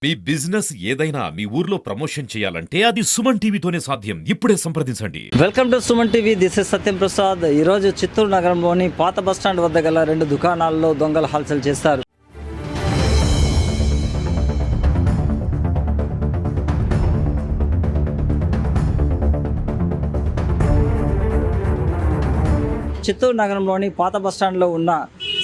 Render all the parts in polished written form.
మీ business ఏదైనా మీ ఊర్లో promotion చేయాలంటే అది సుమన్ టీవీతోనే సాధ్యం. ఇప్పుడే సంప్రదించండి. Welcome to Suman TV. This is Satyam Prasad. ఈరోజు చిత్తూరు నగరంలోని పాత బస్టాండ్ వద్ద గల 2 దుకాణాల్లో దొంగలు హల్చల్ చేస్తారు. చిత్తూరు నగరంలోని పాత బస్టాండ్లో ఉన్న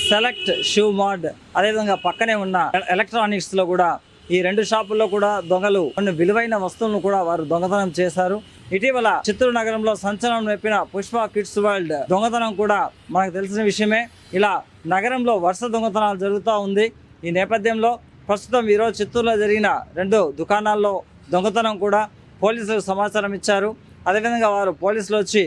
సెలెక్ట్ షూ మార్ట్, అదేవిధంగా పక్కనే ఉన్న ఎలక్ట్రానిక్స్లో కూడా ఈ 2 షాపుల్లో కూడా దొంగలు కొన్ని విలువైన వస్తువులను కూడా వారు దొంగతనం చేశారు. ఇటీవల చిత్తూరు నగరంలో సంచలనం రేపిన పుష్ప కిడ్స్ వరల్డ్ దొంగతనం కూడా మనకు తెలిసిన విషయమే. ఇలా నగరంలో వరుస దొంగతనాలు జరుగుతూ ఉంది. ఈ నేపథ్యంలో ప్రస్తుతం ఈరోజు చిత్తూరులో జరిగిన 2 దుకాణాల్లో దొంగతనం కూడా పోలీసులకు సమాచారం ఇచ్చారు. అదేవిధంగా వారు పోలీసులు వచ్చి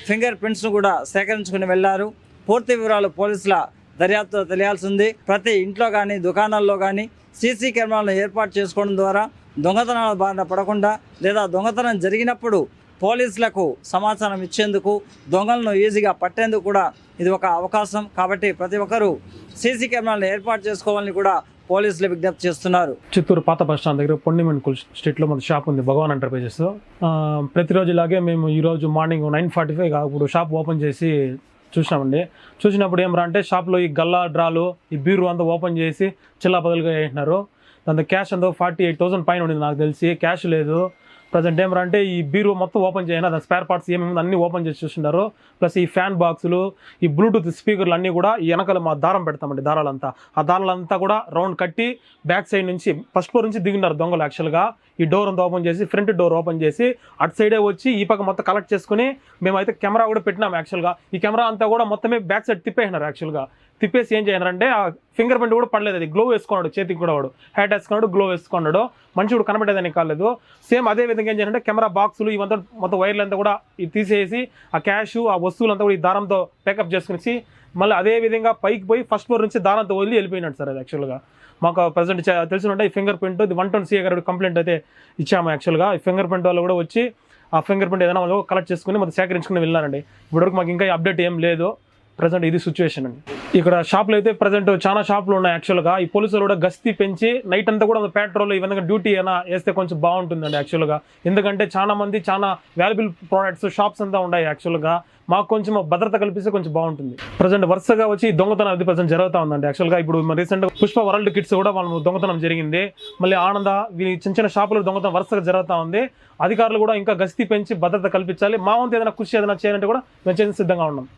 ఫింగర్ ప్రింట్స్ను కూడా సేకరించుకుని వెళ్లారు. పూర్తి వివరాలు పోలీసుల దర్యాప్తులో తెలియాల్సి ఉంది. ప్రతి ఇంట్లో కానీ దుకాణాల్లో కానీ సీసీ కెమెరాలను ఏర్పాటు చేసుకోవడం ద్వారా దొంగతనాల బారిన పడకుండా లేదా దొంగతనం జరిగినప్పుడు పోలీసులకు సమాచారం ఇచ్చేందుకు, దొంగలను ఈజీగా పట్టేందుకు కూడా ఇది ఒక అవకాశం. కాబట్టి ప్రతి ఒక్కరూ సీసీ కెమెరాలను ఏర్పాటు చేసుకోవాలని కూడా పోలీసులు విజ్ఞప్తి చేస్తున్నారు. చిత్తూరు పాత బస్ స్టాండ్ దగ్గర పొన్నిమన్కుల్ స్ట్రీట్లో మన షాప్ ఉంది, భగవాన్ ఎంటర్ప్రైజెస్. ప్రతిరోజు ఇలాగే మేము ఈరోజు మార్నింగ్ 9:45 అప్పుడు షాప్ ఓపెన్ చేసి చూసినామండి. చూసినప్పుడు ఏమరా అంటే షాప్లో ఈ గల్లా డ్రాలు, ఈ బీరు అంతా ఓపెన్ చేసి చిల్లా బదులుగా వేసినారు. దాంతో క్యాష్ అంతా 48,000 పైన ఉండింది నాకు తెలిసి. క్యాష్ లేదు. ప్రజెంట్ ఏమరా అంటే ఈ బీరు మొత్తం ఓపెన్ చేయను, దాని స్పేర్ పార్ట్స్ ఏమేమి అన్నీ ఓపెన్ చేసి చూస్తున్నారు. ప్లస్ ఈ ఫ్యాన్ బాక్సులు, ఈ బ్లూటూత్ స్పీకర్లు అన్నీ కూడా ఈ వెనకాల మా దారం పెడతామండి, దారాలంతా. ఆ దారాలంతా కూడా రౌండ్ కట్టి బ్యాక్ సైడ్ నుంచి ఫస్ట్ ఫ్లోర్ నుంచి దిగినారు దొంగలు. యాక్చువల్గా ఈ డోర్ అంతా ఓపెన్ చేసి, ఫ్రంట్ డోర్ ఓపెన్ చేసి అటు సైడే వచ్చి ఈ పక్క మొత్తం కలెక్ట్ చేసుకుని మేమైతే కెమెరా కూడా పెట్టినాము. యాక్చువల్గా ఈ కెమెరా అంతా కూడా మొత్తమే బ్యాక్ సైడ్ తిప్పేసినారు. యాక్చువల్గా తిప్పేసి ఏం చేయాలంటే ఆ ఫింగర్ ప్రింట్ కూడా పడలేదు. అది గ్లో వేసుకున్నాడు, చేతికి కూడా వాడు హ్యాట్ వేసుకున్నాడు, గ్లో వేసుకున్నాడు. మంచి కూడా కనబడేదని కాలేదు. సేమ్ అదే విధంగా ఏం చేయాలంటే కెమెరా బాక్సులు ఇవంతా మొత్తం వైర్లు అంతా కూడా ఇది తీసేసి ఆ క్యాష్, ఆ వస్తువులంతా కూడా ఈ దారంతో ప్యాకప్ చేసుకుని మళ్ళీ అదే విధంగా పైకి పోయి ఫస్ట్ ఫ్లోర్ నుంచి దారంతో వదిలి వెళ్ళిపోయినాడు సార్. అది యాక్చువల్గా మాకు ప్రజెంట్ తెలిసినట్టే ఈ ఫింగర్ ప్రింట్, ఇది 120 CA గారు కంప్లైంట్ అయితే ఇచ్చాము. యాక్చువల్గా ఈ ఫింగర్ ప్రింట్ వాళ్ళు కూడా వచ్చి ఆ ఫింగర్ ప్రింట్ ఏదైనా వాళ్ళు కలెక్ట్ చేసుకుని మొత్తం సేకరించుకుని వెళ్ళారండి. ఇప్పటివరకు మాకు ఇంకా అప్డేట్ ఏం లేదు. ప్రజెంట్ ఇది సిచ్యువేషన్ అండి. ఇక్కడ షాపులు అయితే ప్రజెంట్ చాలా షాపులు ఉన్నాయి. యాక్చువల్గా ఈ పోలీసులు కూడా గస్తీ పెంచి నైట్ అంతా కూడా పెట్రోల్ ఇవన్నీ డ్యూటీ అయినా వేస్తే కొంచెం బాగుంటుందండి. యాక్చువల్గా ఎందుకంటే చాలా మంది చాలా వాల్యుబుల్ ప్రోడక్ట్స్ షాప్స్ అంతా ఉన్నాయి. యాక్చువల్గా మాకు కొంచెం భద్రత కల్పిస్తే కొంచెం బాగుంటుంది. ప్రజెంట్ వరుసగా వచ్చి దొంగతనం అది ప్రజెంట్ జరుగుతూ ఉందండి. యాక్చువల్గా ఇప్పుడు రీసెంట్గా పుష్ప వరల్డ్ కిడ్స్ కూడా వాళ్ళు దొంగతనం జరిగింది. మళ్ళీ ఆనంద చిన్న చిన్న షాపులు దొంగతనం వరుసగా జరుగుతూ ఉంది. అధికారులు కూడా ఇంకా గస్తీ పెంచి భద్రత కల్పించాలి. మా వంతు ఏదైనా కృషి ఏదైనా చేయాలంటే కూడా మేము సిద్ధంగా ఉన్నాం.